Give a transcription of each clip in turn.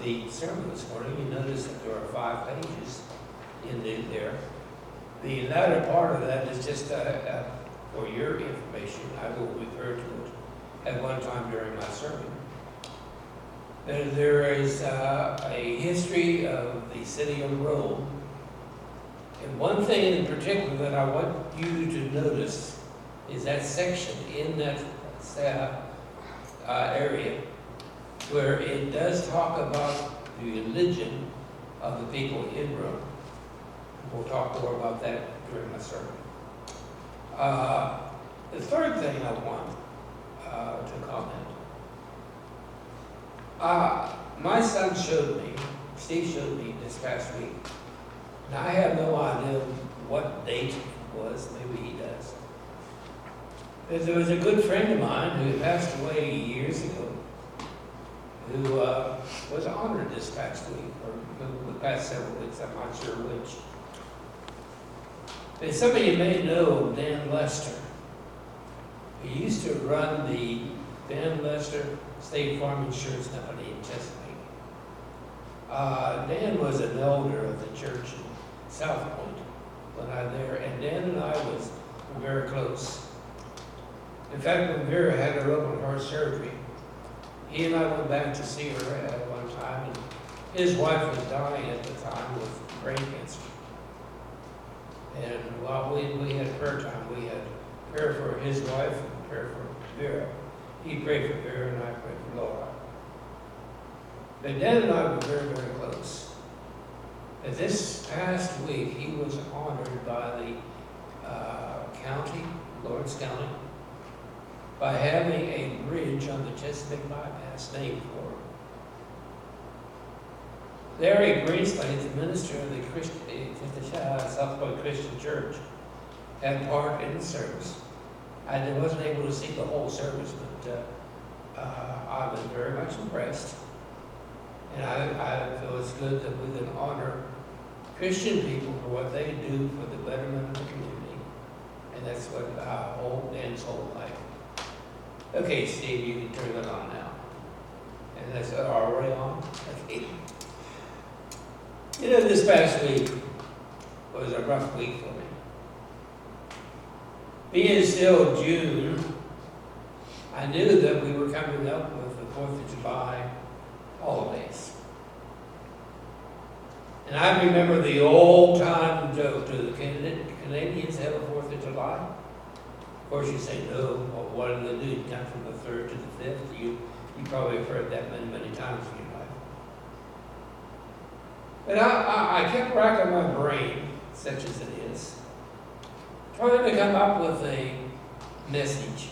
of the sermon this morning, you notice that there are 5 pages in there. The latter part of that is just for your information. I will refer to it at one time during my sermon. There is a history of the city of Rome. And one thing in particular that I want you to notice is that section in that area where it does talk about the religion of the people in Rome. We'll talk more about that during my sermon. The third thing I want to comment. My son Steve showed me this past week, and I have no idea what date it was, maybe he does. There was a good friend of mine who passed away years ago, who was honored this past week, or the past several weeks, I'm not sure which. But some of you may know Dan Lester. He used to run the Dan Lester State Farm Insurance Company in Chesapeake. Dan was an elder of the church in South Point when I was there, and Dan and I was very close. In fact, when Vera had her open heart surgery, he and I went back to see her at one time, and his wife was dying at the time with brain cancer. And while we had prayer time, we had prayer for his wife and prayer for Vera. He prayed for Vera and I prayed for Laura. But Dan and I were very, very close. And this past week, he was honored by the county, Lawrence County, by having a bridge on the Chesapeake bypass named for him. Larry Greenslade, the minister of the South Point Christian Church, had part in the service. I wasn't able to see the whole service, but I was very much impressed. And I feel it's good that we can honor Christian people for what they do for the betterment of the community. And that's what I hold Dan's whole life. Okay, Steve, you can turn it on now. And that's already on? Okay. You know, this past week was a rough week for me. Being still June, I knew that we were coming up with the 4th of July holidays. And I remember the old-time joke, do the Canadians have a 4th of July? Of course, you say no. Well, what do they do? You come from the 3rd to the 5th. You probably have heard that many, many times in your life. But I kept racking my brain, such as it is, trying to come up with a message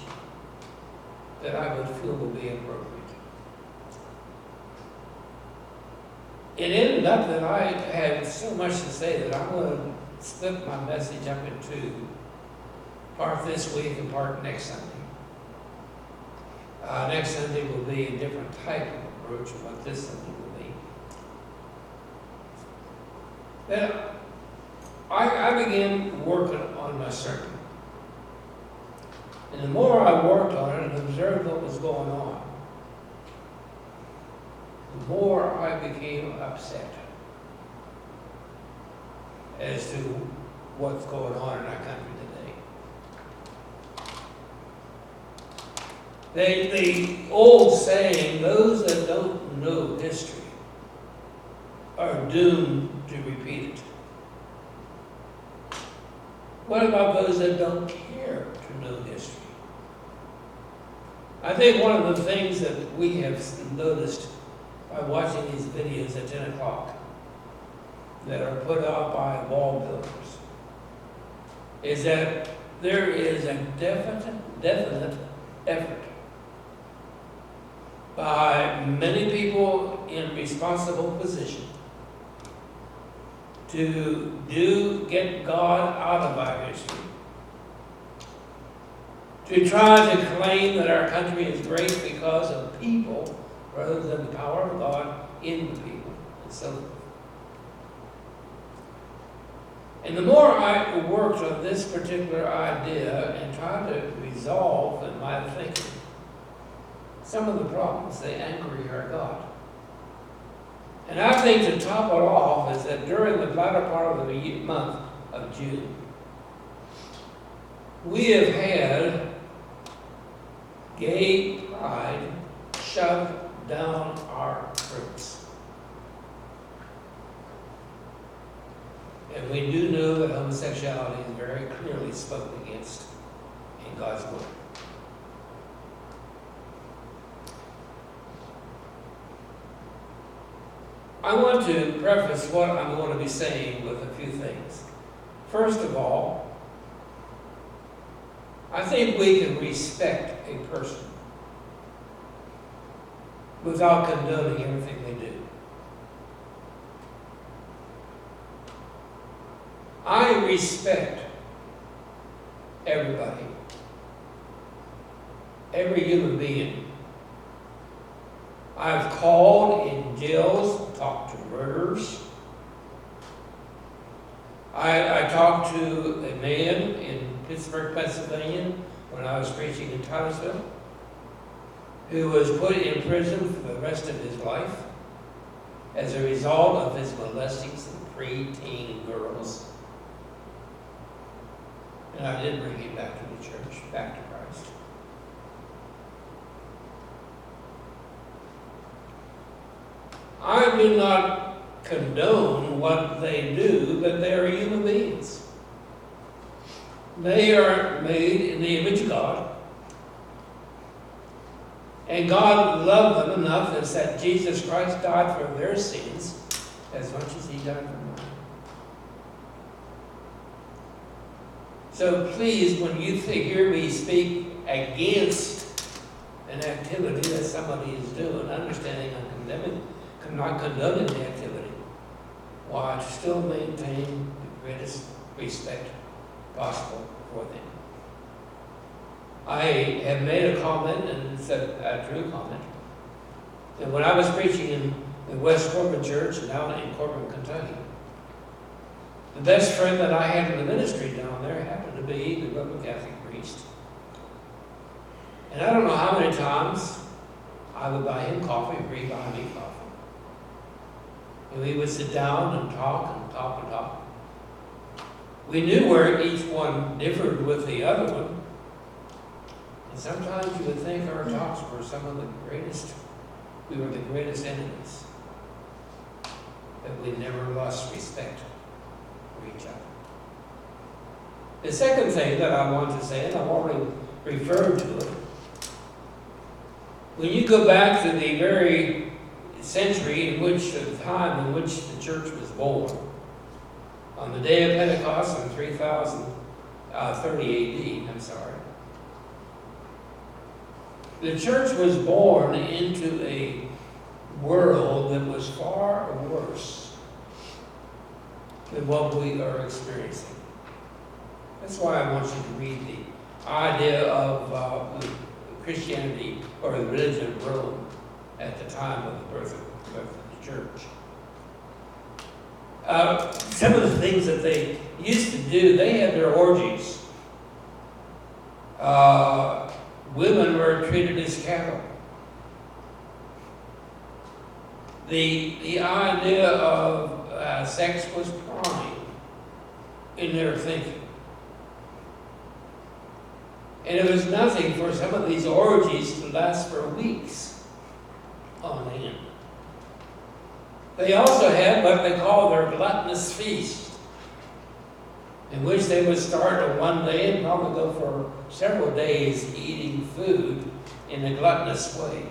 that I would feel would be appropriate. It ended up that I had so much to say that I'm going to split my message up into part this week and part next Sunday. Next Sunday will be a different type of approach of what this Sunday will be. Then I began working on my sermon. And the more I worked on it and observed what was going on, the more I became upset as to what's going on in our country today. The old saying, those that don't know history are doomed to repeat it. What about those that don't care to know history? I think one of the things that we have noticed by watching these videos at 10 o'clock that are put out by wall builders is that there is a definite effort by many people in responsible position to get God out of our history, to try to claim that our country is great because of people rather than the power of God in the people, and so forth. And the more I worked on this particular idea and tried to resolve in my thinking some of the problems they angry our God, And I think to top it off is that during the latter part of the month of June, we have had gay pride shoved down our throats. And we do know that homosexuality is very clearly spoken against in God's Word. I want to preface what I'm going to be saying with a few things. First of all, I think we can respect a person without condoning everything they do. I respect everybody, every human being. I've called in jails, talked to murderers. I talked to a man in Pittsburgh, Pennsylvania, when I was preaching in Titusville, who was put in prison for the rest of his life as a result of his molesting some preteen girls. And I did bring him back to the church, back to Christ. I do not condone what they do, but they are human beings. They are made in the image of God. And God loved them enough that Jesus Christ died for their sins as much as he died for mine. So please, when you hear me speak against an activity that somebody is doing, understanding I'm not condoning the activity, while I still maintain the greatest respect possible for them. I have made a comment, and it's a true comment, that when I was preaching in the West Corbin Church down in Corbin, Kentucky, the best friend that I had in the ministry down there happened to be the Roman Catholic priest. And I don't know how many times I would buy him coffee, or he'd buy me coffee. And we would sit down and talk and talk and talk. We knew where each one differed with the other one. And sometimes you would think our talks were some of the greatest, we were the greatest enemies. But we never lost respect for each other. The second thing that I want to say, and I've already referred to it, when you go back to the very century in which, the time in which the church was born, on the day of Pentecost in 3030 AD, I'm sorry, the church was born into a world that was far worse than what we are experiencing. That's why I want you to read the idea of Christianity, or the religion of Rome, at the time of the birth of the church. Some of the things that they used to do, they had their orgies. Women were treated as cattle. The idea of sex was prime in their thinking. And it was nothing for some of these orgies to last for weeks on end. They also had what they call their gluttonous feast, in which they would start on one day and probably go for several days eating food in a gluttonous way.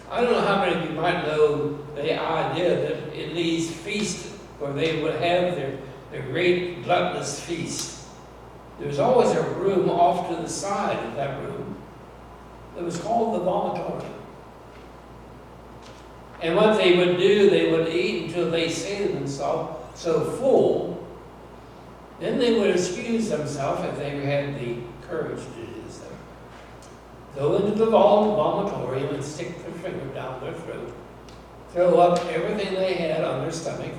I don't know how many of you might know the idea that in these feasts where they would have their great gluttonous feast, there's always a room off to the side of that room that was called the vomitorium. And what they would do, they would eat until they sated themselves so full, then they would excuse themselves if they had the courage to do so. Go into the vomitorium and stick their finger down their throat, throw up everything they had on their stomach,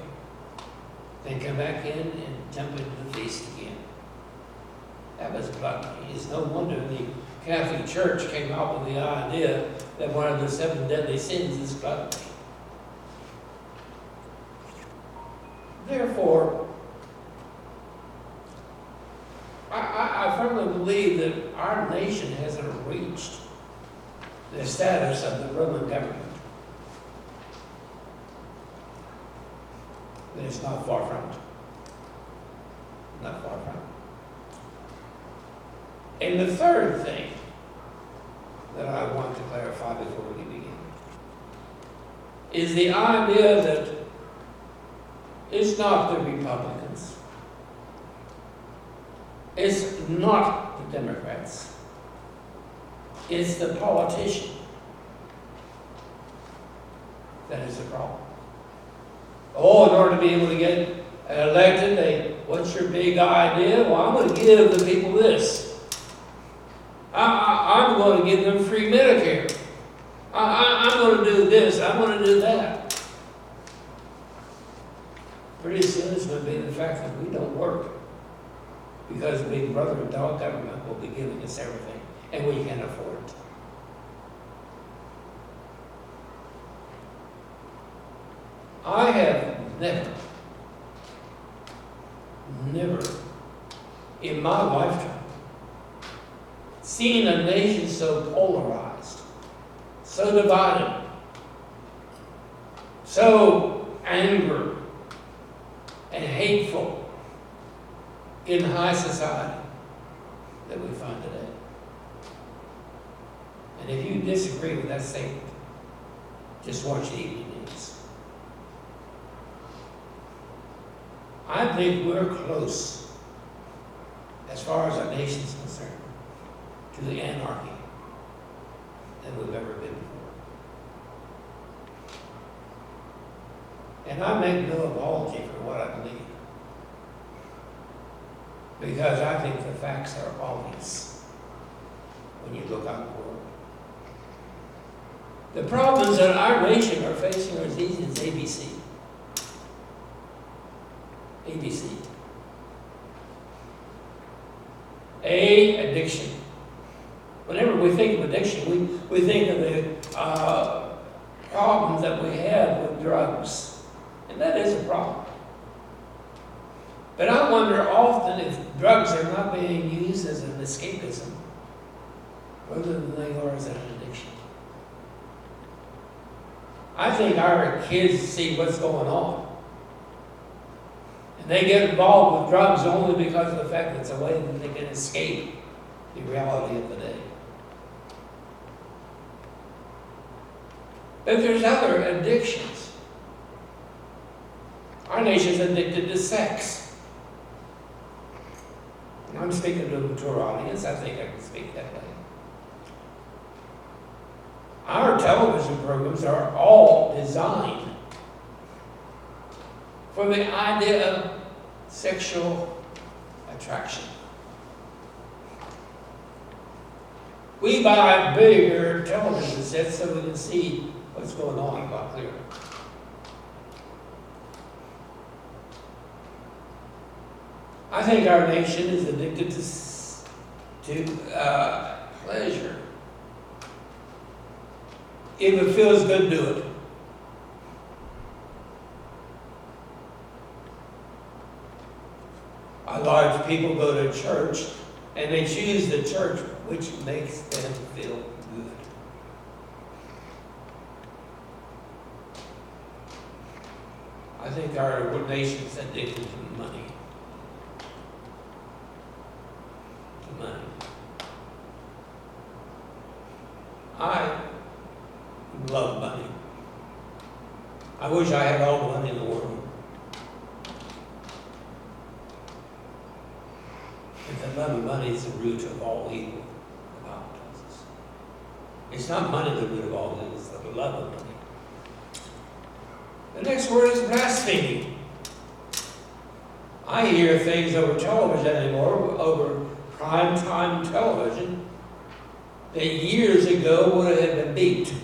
then come back in and jump into the feast again. That was gluttony. It's no wonder the Catholic Church came out with the idea that one of the 7 deadly sins is gluttony. Therefore, I firmly believe that our nation hasn't reached the status of the Roman government. But it's not far from it. Not far from it. And the third thing that I want to clarify before we begin is the idea that it's not the Republicans. It's not the Democrats. It's the politician that is the problem. Oh, in order to be able to get elected, what's your big idea? Well, I'm going to give the people this. I'm going to give them free Medicare. I'm going to do this. I'm going to do that. Pretty soon it's going to be the fact that we don't work because the big brother and dog government will be giving us everything, and we can't afford it. I have never in my lifetime seen a nation so polarized, so divided, so angry and hateful in high society that we find today. And if you disagree with that statement, just watch the evening news. I think we're close, as far as our nation's concerned, to the anarchy than we've ever been before. And I make no apology for what I believe, because I think the facts are obvious when you look out the world. The problems that our nation are facing are as easy as ABC. ABC. Addiction. Whenever we think of addiction, we think of the problems that we have with drugs. And that is a problem. But I wonder often if drugs are not being used as an escapism rather than they are as an addiction. I think our kids see what's going on. And they get involved with drugs only because of the fact that it's a way that they can escape the reality of the day. But there's other addictions. Our nation's addicted to sex. And I'm speaking to a mature audience. I think I can speak that way. Our television programs are all designed for the idea of sexual attraction. We buy bigger television sets so we can see what's going on a lot clearer. I think our nation is addicted to pleasure. If it feels good, do it. A lot of people go to church and they choose the church which makes them feel good. I think our nation's addicted to money. To money. I love money. I wish I had all the money in the world. But the love of money is the root of all evil, the Bible tells us. It's not money the root of all evil, it's the love of money. The next word is blasphemy. I hear things over television anymore, over primetime television, that years ago would have been beeped.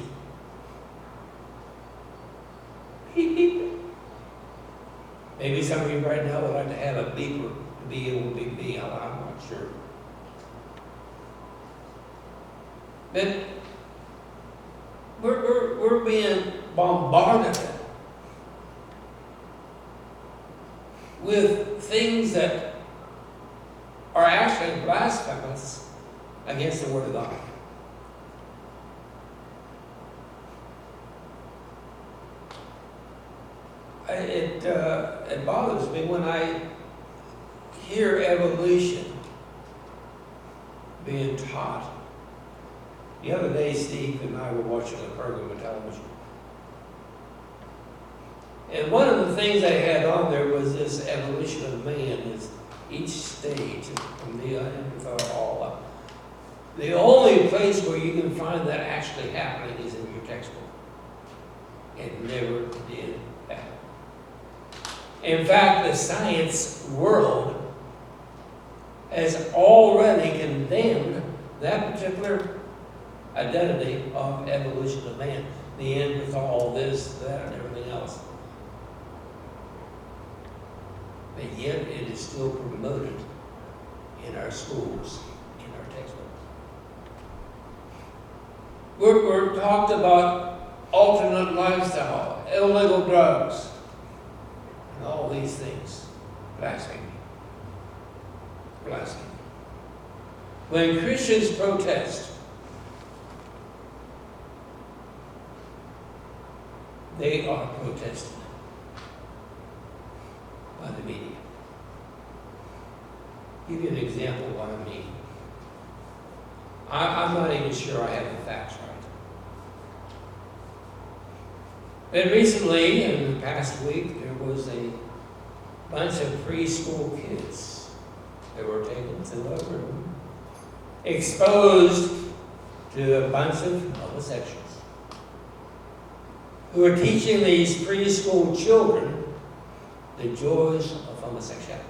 Maybe some of you right now would like to have a beeper to be able to beep me. I'm not sure. But we're being bombarded with things that are actually blasphemous against the Word of God. It bothers me when I hear evolution being taught. The other day, Steve and I were watching a program on television. And one of the things they had on there was this evolution of man, is each stage from the Neanderthal all up. The only place where you can find that actually happening is in your textbook. It never did happen. In fact, the science world has already condemned that particular identity of evolution of man. Neanderthal, this, that, and everything else. But yet it is still promoted in our schools, in our textbooks. We're talked about alternate lifestyle, illegal drugs, and all these things. Blasphemy. Blasphemy. When Christians protest, they are protested by the media. Give you an example of what I mean. I'm not even sure I have the facts right. But recently, in the past week, there was a bunch of preschool kids that were taken to a room, exposed to a bunch of homosexuals, who are teaching these preschool children the joys of homosexuality.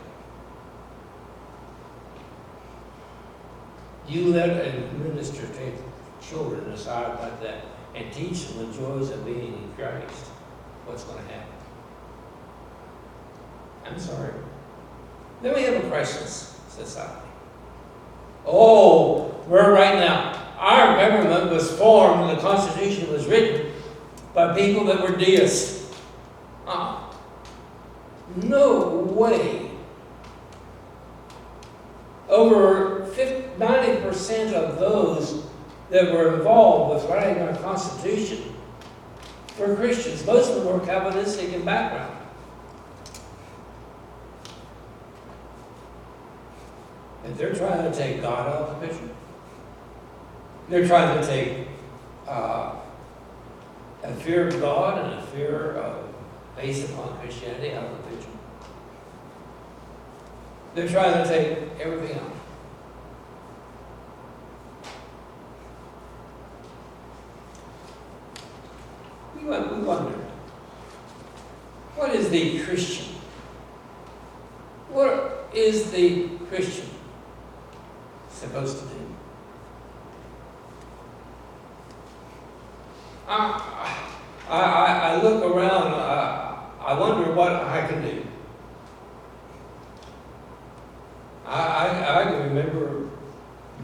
You let a minister take children aside like that and teach them the joys of being in Christ, what's going to happen? I'm sorry. Then we have a Christless society. Oh, we're right now. Our government was formed, the Constitution was written by people that were deists. No way. Over 90% of those that were involved with writing our Constitution were Christians. Most of them were Calvinistic in background. And they're trying to take God out of the picture. They're trying to take a fear of God and a fear of based upon Christianity out of the picture. They're trying to take everything out. We wonder, what is the Christian? What is the Christian supposed to do? I look around, I wonder what I can do. I can remember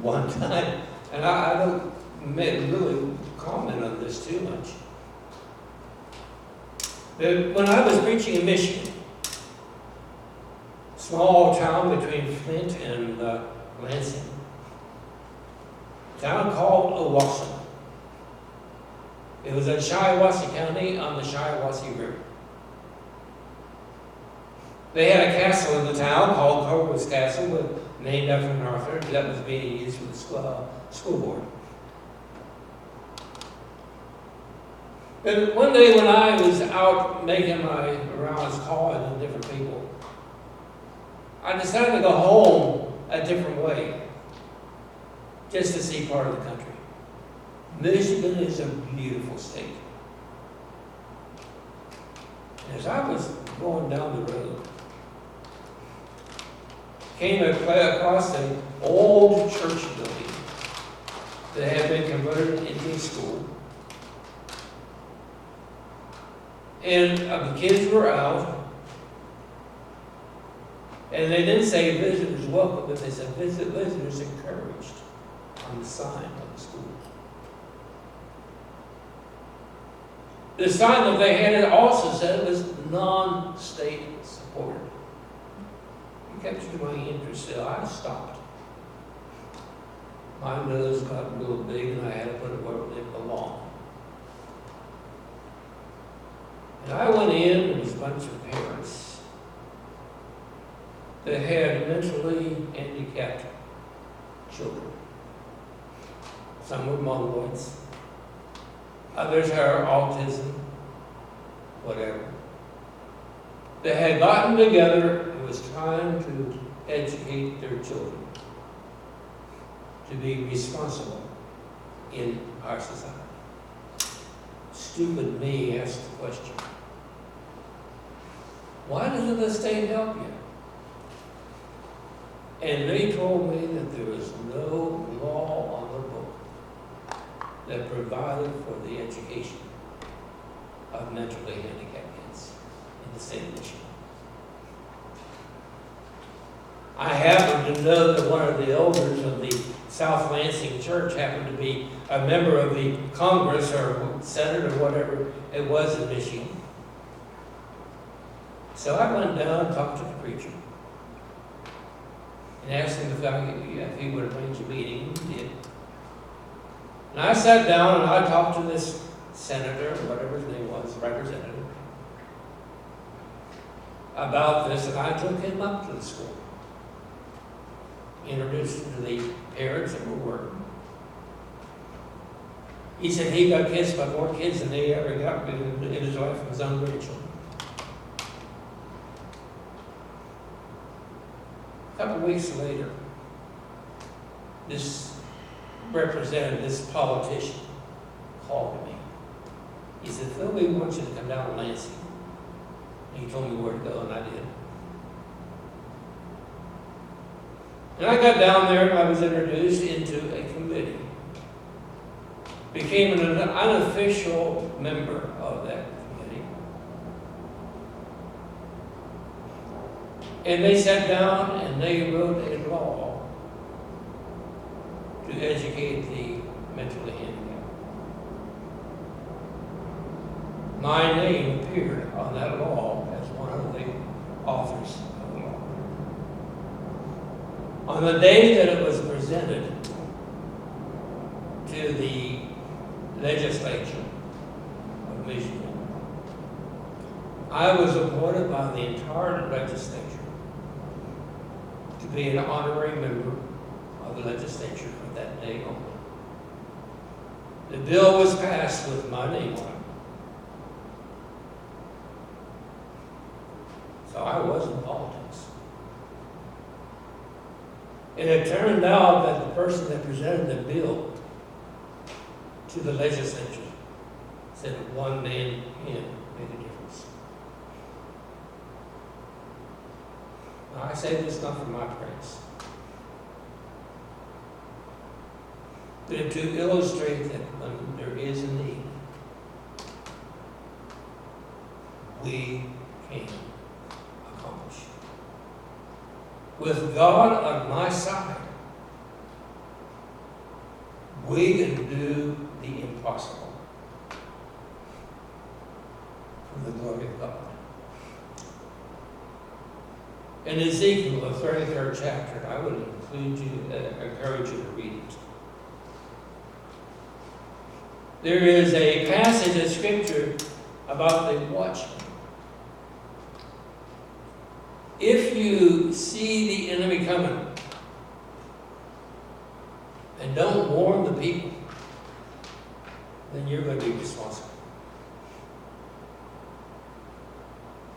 one time, and I don't really comment on this too much, but when I was preaching in Michigan, small town between Flint and Lansing, a town called Owasso. It was in Shiawassee County on the Shiawassee River. They had a castle in the town called Corwus Castle, named after an author that was being used for the school board. But one day when I was out making my rounds, calling on different people, I decided to go home a different way, just to see part of the country. Michigan is a beautiful state. As I was going down the road, came across an old church building that had been converted into a school. And the kids were out, and they didn't say visitors welcome, but they said visitors encouraged on the sign of the school. The sign that they had also said it was non-state supported. captured my interest, so I stopped. My nose got real big and I had to put it where it belonged. And I went in, there was a bunch of parents that had mentally handicapped children. Some were mongoloids, others had autism, whatever. They had gotten together and was trying to educate their children to be responsible in our society. Stupid me asked the question, why doesn't the state help you? And they told me that there was no law on the book that provided for the education of mentally handicapped kids in the state of Michigan. I happen to know that one of the elders of the South Lansing Church happened to be a member of the Congress or Senate or whatever it was in Michigan. So I went down and talked to the preacher and asked him if he would arrange a meeting. He did. And I sat down and I talked to this senator, whatever his name was, representative, about this, and I took him up to the school. Introduced him to the parents that were working. He said he got kissed by more kids than they ever got in his life from his own grandchildren. A couple weeks later, this representative, this politician, called me. He said, Phil, we want you to come down to Lansing. And he told me where to go, and I did. And I got down there and I was introduced into a committee. Became an unofficial member of that committee. And they sat down and they wrote a law to educate the mentally handicapped. My name appeared on that law as one of the authors of the law. On the day that it was presented to the legislature of Michigan, I was appointed by the entire legislature to be an honorary member of the legislature from that day on. The bill was passed with my name on it. So I was in politics. And it turned out that the person that presented the bill to the legislature said one man in made a difference. Now, I say this not for my praise, but to illustrate that when there is a need, we can accomplish. With God on my side, we can do the impossible for the glory of God. In Ezekiel, the 33rd chapter, I would encourage you to read it. There is a passage of scripture about the watchman. If you see the enemy coming and don't warn the people, then you're going to be responsible.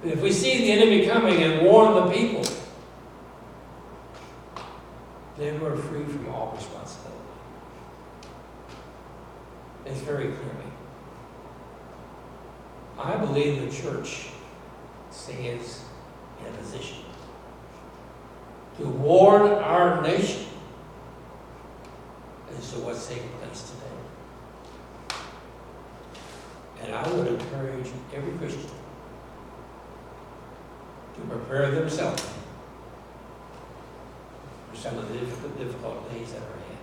But if we see the enemy coming and warn the people, then we're free from all responsibility. It's very clear to me. I believe the church stands in a position to warn our nation as to what's taking place today. And I would encourage every Christian to prepare themselves for some of the difficult days that are ahead.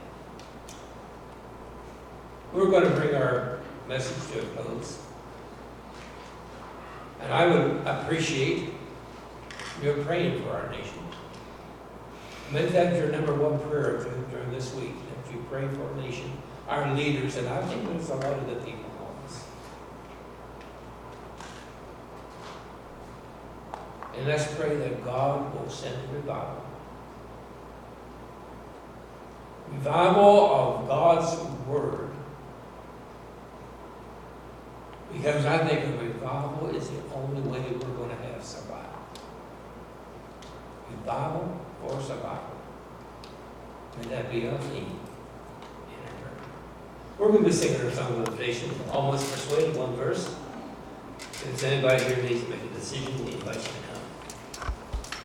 We're going to bring our message to a close. And I would appreciate your praying for our nation. Make that your number one prayer during this week, that you pray for our nation, our leaders, and I think there's a lot of the people on this. And let's pray that God will send revival. Revival of God's Word. Because I think a revival is the only way we're going to have survival. Revival for survival. May that be our theme. We're going to be singing our song of invitation, Almost Persuaded, one verse. If anybody here needs to make a decision, we invite you to come.